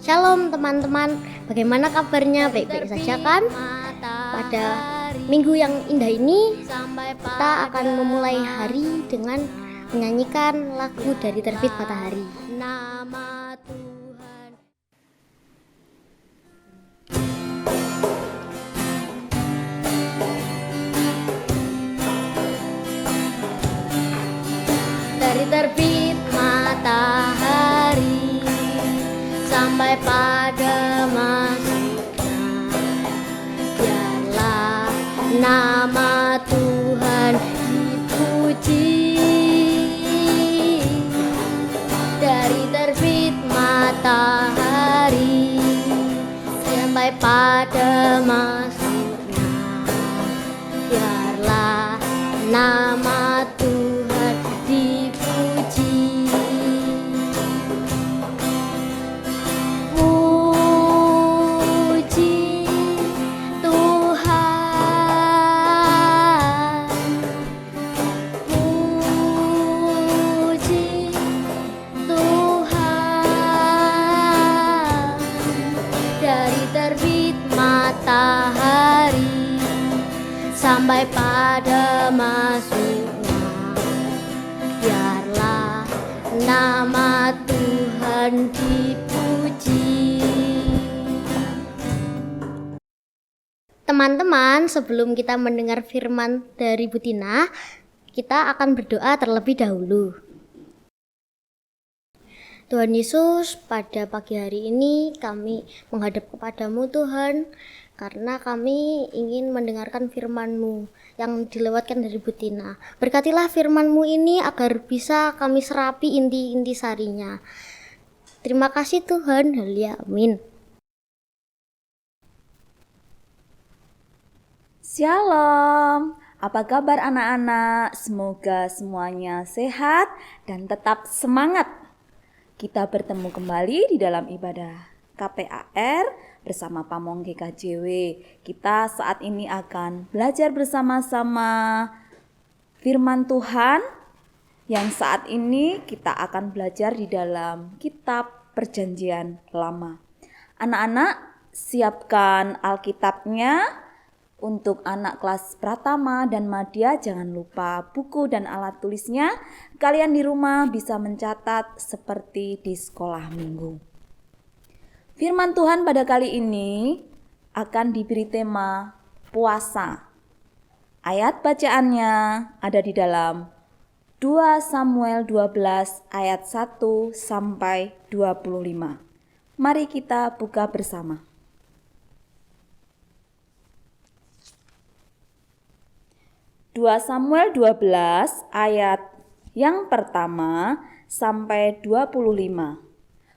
Shalom teman-teman, bagaimana kabarnya? Baik-baik saja kan? Pada minggu yang indah ini, kita akan memulai hari dengan menyanyikan lagu dari Terbit Matahari. Nama Tuhan. Dari terbit matahari sampai pada masuknya, biarlah nama Tuhan dipuji. Dari terbit matahari sampai pada masuknya, biarlah nama Tuhan dipuji. Puji Tuhan, puji Tuhan. Dari terbit matahari sampai pada masuknya, biarlah nama Tuhan dipuji. Teman-teman, sebelum kita mendengar firman dari Bu Tina, kita akan berdoa terlebih dahulu. Tuhan Yesus, pada pagi hari ini kami menghadap kepadamu Tuhan, karena kami ingin mendengarkan firman-Mu yang dilewatkan dari Bu Tina. Berkatilah firman-Mu ini agar bisa kami serapi inti-inti sarinya. Terima kasih Tuhan, haleluya, amin. Shalom, apa kabar anak-anak? Semoga semuanya sehat dan tetap semangat. Kita bertemu kembali di dalam ibadah KPAR bersama Pamong GKJW. Kita saat ini akan belajar bersama-sama firman Tuhan yang saat ini kita akan belajar di dalam kitab Perjanjian Lama. Anak-anak, siapkan Alkitabnya. Untuk anak kelas Pratama dan Madya, jangan lupa buku dan alat tulisnya. Kalian di rumah bisa mencatat seperti di sekolah minggu. Firman Tuhan pada kali ini akan diberi tema puasa. Ayat bacaannya ada di dalam 2 Samuel 12 ayat 1 sampai 25. Mari kita buka bersama. 2 Samuel 12 ayat yang pertama sampai 25.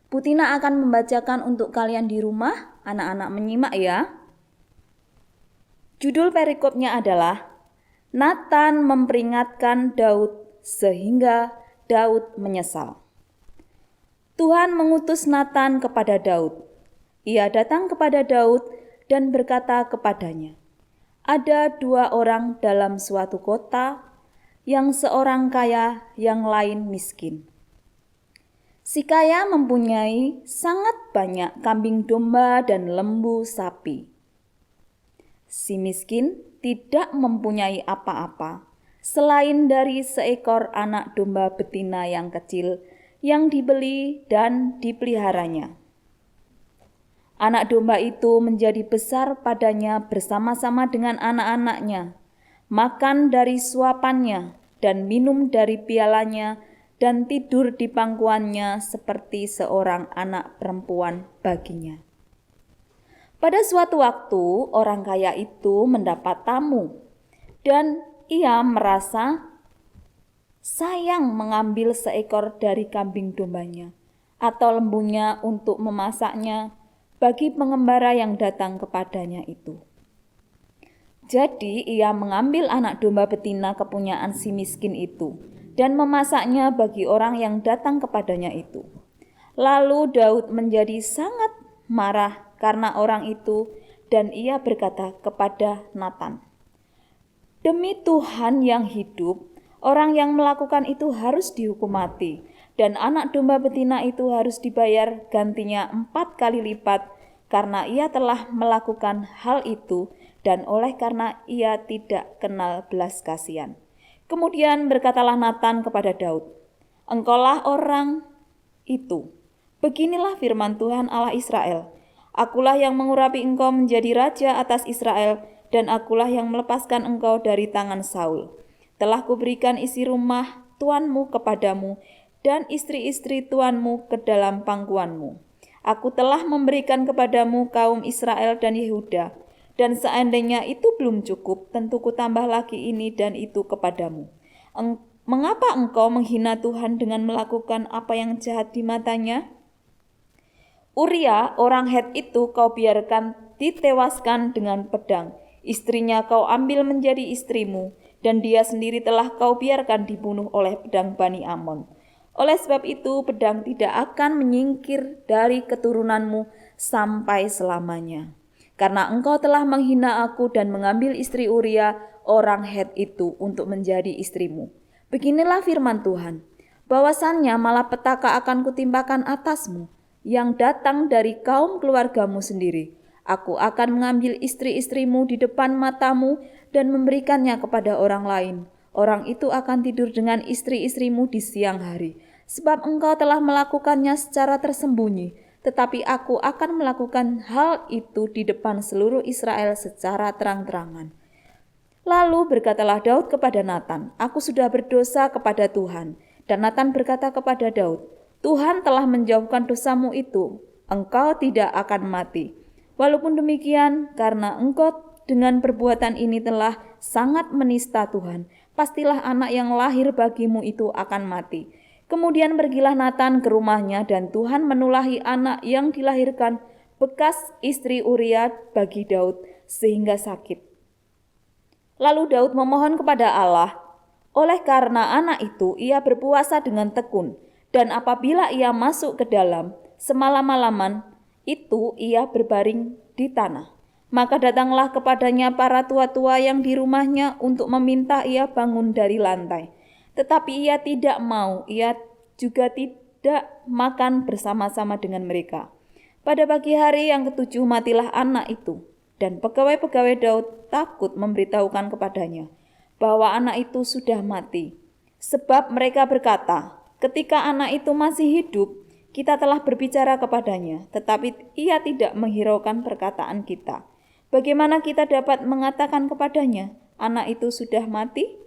Bu Tina akan membacakan untuk kalian di rumah, anak-anak menyimak ya. Judul perikopnya adalah Nathan memperingatkan Daud sehingga Daud menyesal. Tuhan mengutus Nathan kepada Daud. Ia datang kepada Daud dan berkata kepadanya, ada 2 orang dalam suatu kota, yang seorang kaya, yang lain miskin. Si kaya mempunyai sangat banyak kambing domba dan lembu sapi. Si miskin tidak mempunyai apa-apa, selain dari seekor anak domba betina yang kecil, yang dibeli dan dipeliharanya. Anak domba itu menjadi besar padanya bersama-sama dengan anak-anaknya, makan dari suapannya dan minum dari pialanya dan tidur di pangkuannya seperti seorang anak perempuan baginya. Pada suatu waktu orang kaya itu mendapat tamu dan ia merasa sayang mengambil seekor dari kambing dombanya atau lembunya untuk memasaknya bagi pengembara yang datang kepadanya itu. Jadi ia mengambil anak domba betina kepunyaan si miskin itu dan memasaknya bagi orang yang datang kepadanya itu. Lalu Daud menjadi sangat marah karena orang itu dan ia berkata kepada Nathan, "Demi Tuhan yang hidup, orang yang melakukan itu harus dihukum mati, dan anak domba betina itu harus dibayar gantinya 4 kali lipat karena ia telah melakukan hal itu dan oleh karena ia tidak kenal belas kasihan. Kemudian berkatalah Natan kepada Daud, "Engkaulah orang itu. Beginilah firman Tuhan Allah Israel. Akulah yang mengurapi engkau menjadi raja atas Israel, dan akulah yang melepaskan engkau dari tangan Saul. Telah kuberikan isi rumah tuanmu kepadamu, dan istri-istri tuanmu ke dalam pangkuanmu. Aku telah memberikan kepadamu kaum Israel dan Yehuda, dan seandainya itu belum cukup, tentu kutambah lagi ini dan itu kepadamu. Mengapa engkau menghina Tuhan dengan melakukan apa yang jahat di matanya? Uria, orang Het itu kau biarkan ditewaskan dengan pedang. Istrinya kau ambil menjadi istrimu, dan dia sendiri telah kau biarkan dibunuh oleh pedang Bani Amon. Oleh sebab itu, pedang tidak akan menyingkir dari keturunanmu sampai selamanya. Karena engkau telah menghina aku dan mengambil istri Uria, orang Het itu, untuk menjadi istrimu. Beginilah firman Tuhan, bahwasannya malapetaka akan kutimpakan atasmu, yang datang dari kaum keluargamu sendiri. Aku akan mengambil istri-istrimu di depan matamu dan memberikannya kepada orang lain. Orang itu akan tidur dengan istri-istrimu di siang hari. Sebab engkau telah melakukannya secara tersembunyi, tetapi aku akan melakukan hal itu di depan seluruh Israel secara terang-terangan." Lalu berkatalah Daud kepada Natan, "Aku sudah berdosa kepada Tuhan." Dan Natan berkata kepada Daud, "Tuhan telah menjauhkan dosamu itu, engkau tidak akan mati. Walaupun demikian, karena engkau dengan perbuatan ini telah sangat menista Tuhan, pastilah anak yang lahir bagimu itu akan mati." Kemudian pergilah Natan ke rumahnya, dan Tuhan menulahi anak yang dilahirkan bekas istri Uria bagi Daud sehingga sakit. Lalu Daud memohon kepada Allah, oleh karena anak itu ia berpuasa dengan tekun, dan apabila ia masuk ke dalam, semalam-malaman itu ia berbaring di tanah. Maka datanglah kepadanya para tua-tua yang di rumahnya untuk meminta ia bangun dari lantai. Tetapi ia tidak mau, ia juga tidak makan bersama-sama dengan mereka. Pada pagi hari yang ketujuh matilah anak itu, dan pegawai-pegawai Daud takut memberitahukan kepadanya bahwa anak itu sudah mati. Sebab mereka berkata, "Ketika anak itu masih hidup, kita telah berbicara kepadanya, tetapi ia tidak menghiraukan perkataan kita. Bagaimana kita dapat mengatakan kepadanya, anak itu sudah mati?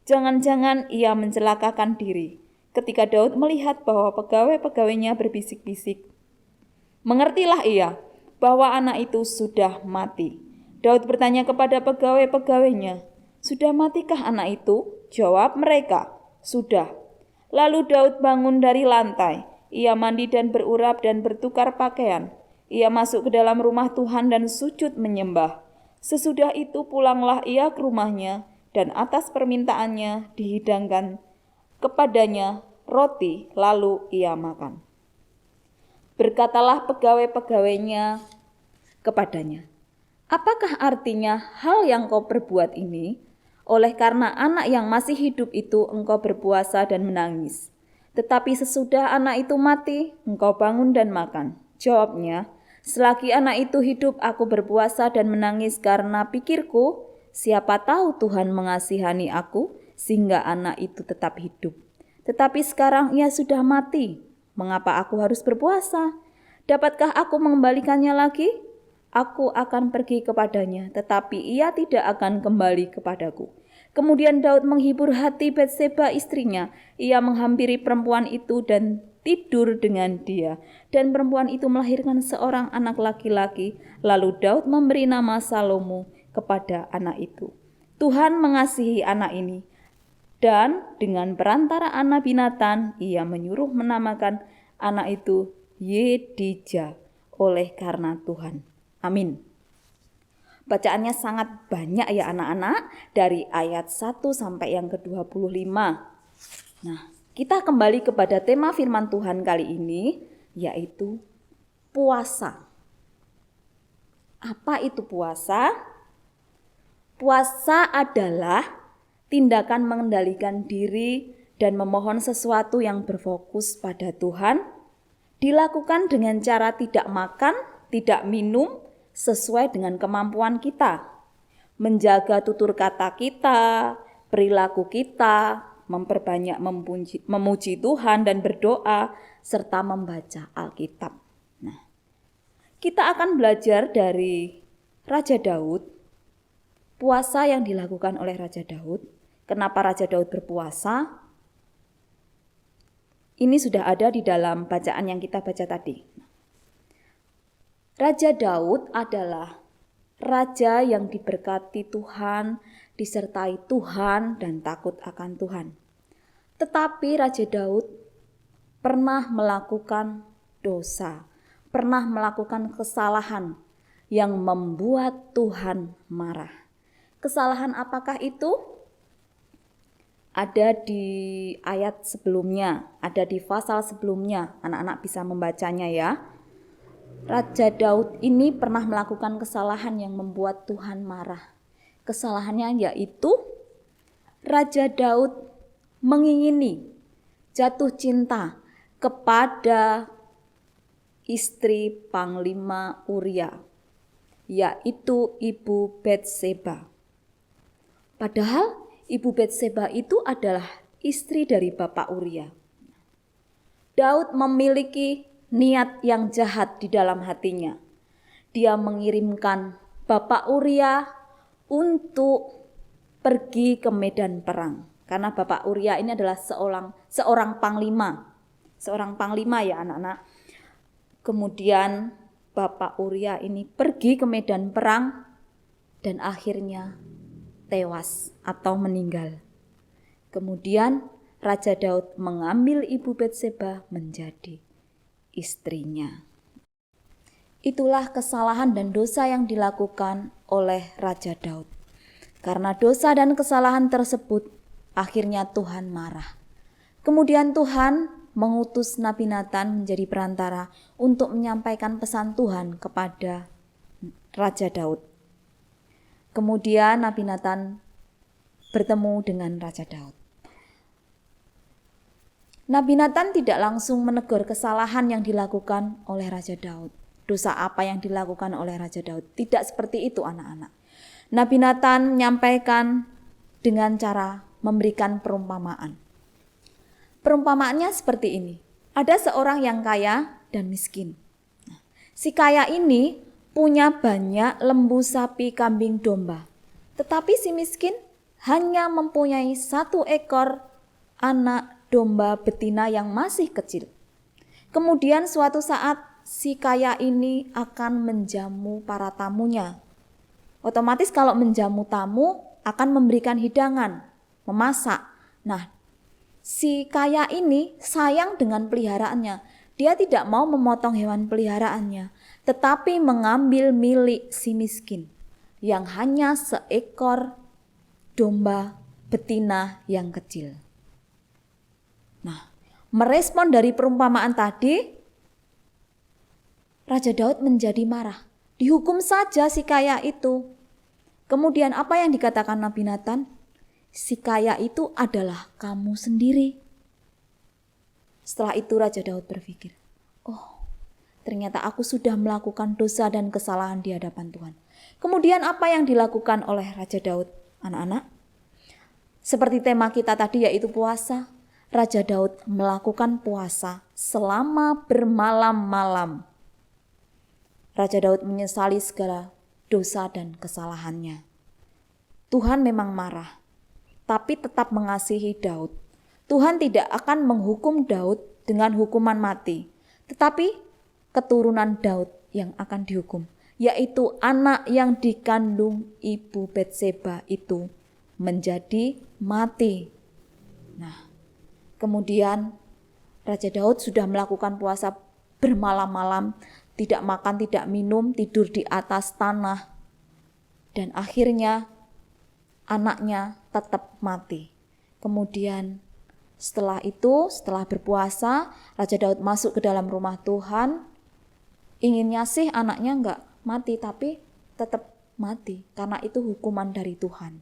Jangan-jangan ia mencelakakan diri." Ketika Daud melihat bahwa pegawai-pegawainya berbisik-bisik, mengertilah ia bahwa anak itu sudah mati. Daud bertanya kepada pegawai-pegawainya, "Sudah matikah anak itu?" Jawab mereka, "Sudah." Lalu Daud bangun dari lantai. Ia mandi dan berurap dan bertukar pakaian. Ia masuk ke dalam rumah Tuhan dan sujud menyembah. Sesudah itu pulanglah ia ke rumahnya, dan atas permintaannya dihidangkan kepadanya roti, lalu ia makan. Berkatalah pegawai-pegawainya kepadanya, "Apakah artinya hal yang kau perbuat ini? Oleh karena anak yang masih hidup itu engkau berpuasa dan menangis. Tetapi sesudah anak itu mati, engkau bangun dan makan." Jawabnya, "Selagi anak itu hidup aku berpuasa dan menangis karena pikirku, siapa tahu Tuhan mengasihani aku sehingga anak itu tetap hidup. Tetapi sekarang ia sudah mati. Mengapa aku harus berpuasa? Dapatkah aku mengembalikannya lagi? Aku akan pergi kepadanya, tetapi ia tidak akan kembali kepadaku." Kemudian Daud menghibur hati Batseba istrinya. Ia menghampiri perempuan itu dan tidur dengan dia. Dan perempuan itu melahirkan seorang anak laki-laki. Lalu Daud memberi nama Salomo kepada anak itu. Tuhan mengasihi anak ini, dan dengan perantaraan Nabi Natan ia menyuruh menamakan anak itu Yedija oleh karena Tuhan. Amin. Bacaannya sangat banyak ya anak-anak, dari ayat 1 sampai yang ke-25. Nah, kita kembali kepada tema firman Tuhan kali ini, yaitu puasa. Apa itu puasa? Puasa adalah tindakan mengendalikan diri dan memohon sesuatu yang berfokus pada Tuhan, dilakukan dengan cara tidak makan, tidak minum, sesuai dengan kemampuan kita. Menjaga tutur kata kita, perilaku kita, memperbanyak memuji Tuhan dan berdoa, serta membaca Alkitab. Nah, kita akan belajar dari Raja Daud, puasa yang dilakukan oleh Raja Daud. Kenapa Raja Daud berpuasa? Ini sudah ada di dalam bacaan yang kita baca tadi. Raja Daud adalah raja yang diberkati Tuhan, disertai Tuhan dan takut akan Tuhan. Tetapi Raja Daud pernah melakukan dosa, pernah melakukan kesalahan yang membuat Tuhan marah. Kesalahan apakah itu? Ada di ayat sebelumnya, ada di pasal sebelumnya. Anak-anak bisa membacanya ya. Raja Daud ini pernah melakukan kesalahan yang membuat Tuhan marah. Kesalahannya yaitu Raja Daud mengingini, jatuh cinta kepada istri Panglima Uria, yaitu Ibu Batseba. Padahal Ibu Batseba itu adalah istri dari Bapak Uria. Daud memiliki niat yang jahat di dalam hatinya. Dia mengirimkan Bapak Uria untuk pergi ke medan perang. Karena Bapak Uria ini adalah seorang panglima. Seorang panglima ya anak-anak. Kemudian Bapak Uria ini pergi ke medan perang dan akhirnya tewas atau meninggal. Kemudian Raja Daud mengambil Ibu Batseba menjadi istrinya. Itulah kesalahan dan dosa yang dilakukan oleh Raja Daud. Karena dosa dan kesalahan tersebut, akhirnya Tuhan marah. Kemudian Tuhan mengutus Nabi Natan menjadi perantara untuk menyampaikan pesan Tuhan kepada Raja Daud. Kemudian Nabi Natan bertemu dengan Raja Daud. Nabi Natan tidak langsung menegur kesalahan yang dilakukan oleh Raja Daud. Dosa apa yang dilakukan oleh Raja Daud? Tidak seperti itu anak-anak. Nabi Natan menyampaikan dengan cara memberikan perumpamaan. Perumpamaannya seperti ini. Ada seorang yang kaya dan miskin. Si kaya ini punya banyak lembu, sapi, kambing, domba. Tetapi si miskin hanya mempunyai 1 ekor anak domba betina yang masih kecil. Kemudian suatu saat si kaya ini akan menjamu para tamunya. Otomatis kalau menjamu tamu akan memberikan hidangan, memasak. Nah, si kaya ini sayang dengan peliharaannya. Dia tidak mau memotong hewan peliharaannya, tetapi mengambil milik si miskin yang hanya 1 ekor domba betina yang kecil. Nah, merespon dari perumpamaan tadi, Raja Daud menjadi marah. Dihukum saja si kaya itu. Kemudian apa yang dikatakan Nabi Natan? Si kaya itu adalah kamu sendiri. Setelah itu Raja Daud berpikir, oh, ternyata aku sudah melakukan dosa dan kesalahan di hadapan Tuhan. Kemudian apa yang dilakukan oleh Raja Daud, anak-anak? Seperti tema kita tadi yaitu puasa. Raja Daud melakukan puasa selama bermalam-malam. Raja Daud menyesali segala dosa dan kesalahannya. Tuhan memang marah, tapi tetap mengasihi Daud. Tuhan tidak akan menghukum Daud dengan hukuman mati, tetapi keturunan Daud yang akan dihukum, yaitu anak yang dikandung Ibu Batseba itu menjadi mati. Nah, kemudian Raja Daud sudah melakukan puasa bermalam-malam, tidak makan, tidak minum, tidur di atas tanah. Dan akhirnya anaknya tetap mati. Kemudian setelah berpuasa, Raja Daud masuk ke dalam rumah Tuhan. Inginnya sih anaknya enggak mati, tapi tetap mati karena itu hukuman dari Tuhan.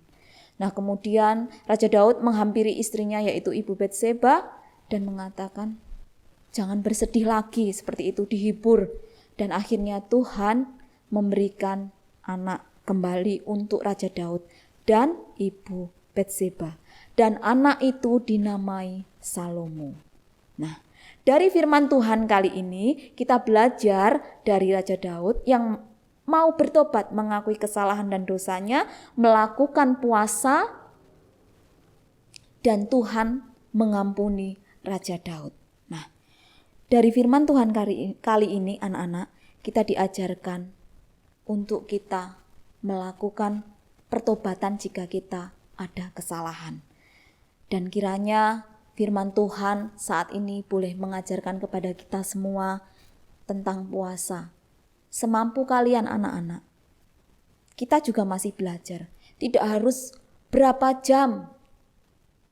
Nah, kemudian Raja Daud menghampiri istrinya yaitu Ibu Batseba dan mengatakan, jangan bersedih lagi, seperti itu, dihibur. Dan akhirnya Tuhan memberikan anak kembali untuk Raja Daud dan Ibu Batseba. Dan anak itu dinamai Salomo. Nah, dari firman Tuhan kali ini kita belajar dari Raja Daud yang mau bertobat, mengakui kesalahan dan dosanya, melakukan puasa, dan Tuhan mengampuni Raja Daud. Nah, dari firman Tuhan kali ini anak-anak, kita diajarkan untuk kita melakukan pertobatan jika kita ada kesalahan. Dan kiranya firman Tuhan saat ini boleh mengajarkan kepada kita semua tentang puasa. Semampu kalian anak-anak. Kita juga masih belajar. Tidak harus berapa jam.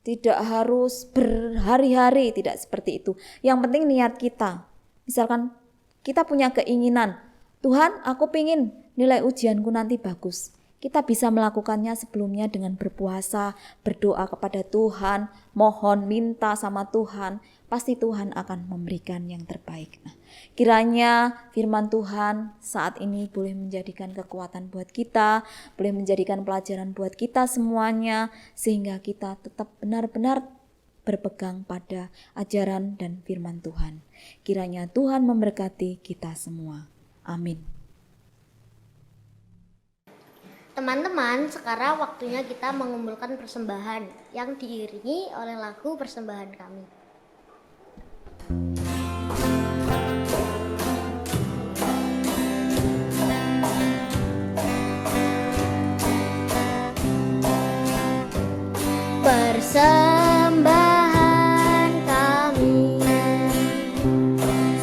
Tidak harus berhari-hari, tidak seperti itu. Yang penting niat kita. Misalkan kita punya keinginan, Tuhan, aku pengen nilai ujianku nanti bagus. Kita bisa melakukannya sebelumnya dengan berpuasa, berdoa kepada Tuhan, mohon, minta sama Tuhan. Pasti Tuhan akan memberikan yang terbaik. Nah, kiranya firman Tuhan saat ini boleh menjadikan kekuatan buat kita, boleh menjadikan pelajaran buat kita semuanya, sehingga kita tetap benar-benar berpegang pada ajaran dan firman Tuhan. Kiranya Tuhan memberkati kita semua. Amin. Teman-teman, sekarang waktunya kita mengumpulkan persembahan yang diiringi oleh lagu persembahan kami. Persembahan kami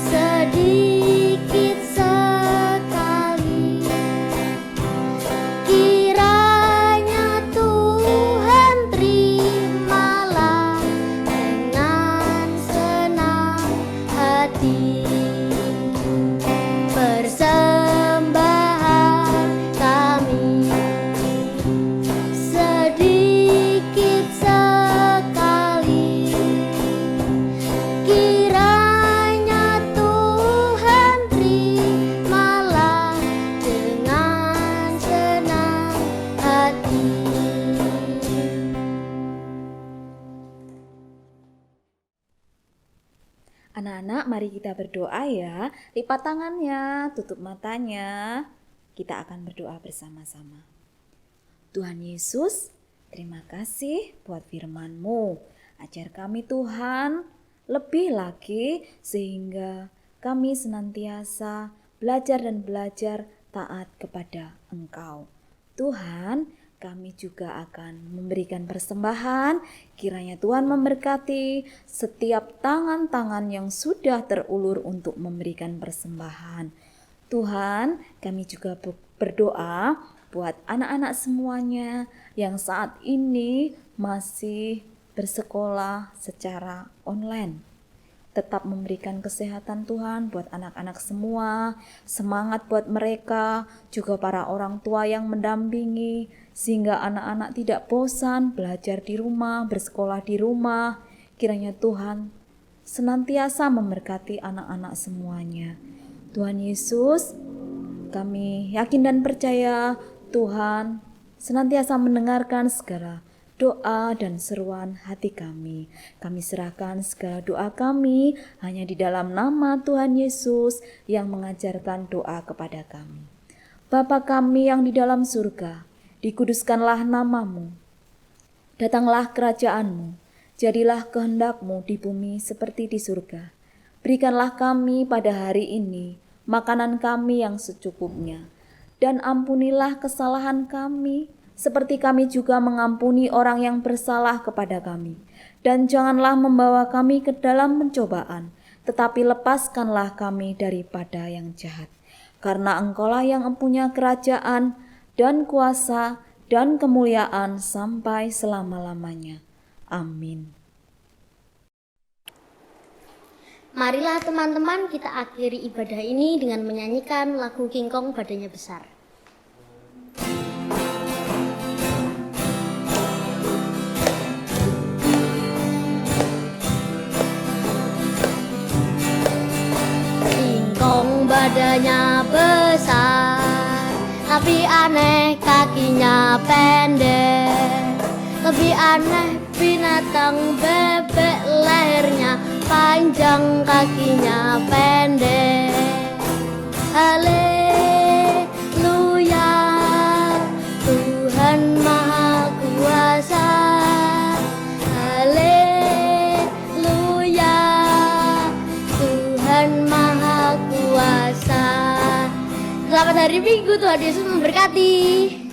sedikit sekali, kiranya Tuhan terimalah dengan senang hati. Persembahan kami sedikit sekali, kiranya Tuhan terimalah dengan senang hati. Anak-anak, mari kita berdoa ya. Lipat tangannya, tutup matanya. Kita akan berdoa bersama-sama. Tuhan Yesus, terima kasih buat firman-Mu. Ajar kami Tuhan lebih lagi sehingga kami senantiasa belajar dan belajar taat kepada Engkau. Tuhan, kami juga akan memberikan persembahan. Kiranya Tuhan memberkati setiap tangan-tangan yang sudah terulur untuk memberikan persembahan. Tuhan, kami juga berdoa buat anak-anak semuanya yang saat ini masih bersekolah secara online. Tetap memberikan kesehatan Tuhan buat anak-anak semua, semangat buat mereka, juga para orang tua yang mendampingi, sehingga anak-anak tidak bosan belajar di rumah, bersekolah di rumah. Kiranya Tuhan senantiasa memberkati anak-anak semuanya. Tuhan Yesus, kami yakin dan percaya Tuhan senantiasa mendengarkan segala doa dan seruan hati kami. Kami serahkan segala doa kami hanya di dalam nama Tuhan Yesus yang mengajarkan doa kepada kami. Bapa kami yang di dalam surga, dikuduskanlah namamu. Datanglah kerajaanmu, jadilah kehendak-Mu di bumi seperti di surga. Berikanlah kami pada hari ini makanan kami yang secukupnya. Dan ampunilah kesalahan kami, seperti kami juga mengampuni orang yang bersalah kepada kami. Dan janganlah membawa kami ke dalam pencobaan, tetapi lepaskanlah kami daripada yang jahat. Karena Engkaulah yang mempunyai kerajaan dan kuasa dan kemuliaan sampai selama-lamanya. Amin. Marilah teman-teman kita akhiri ibadah ini dengan menyanyikan lagu King Kong Badannya Besar. badannya besar, tapi aneh kakinya pendek. Lebih aneh binatang bebek, lehernya panjang, kakinya pendek. Haleluya, Tuhan Maha Kuasa. Haleluya, Tuhan Maha Kuasa. Selamat hari Minggu, Tuhan Yesus memberkati.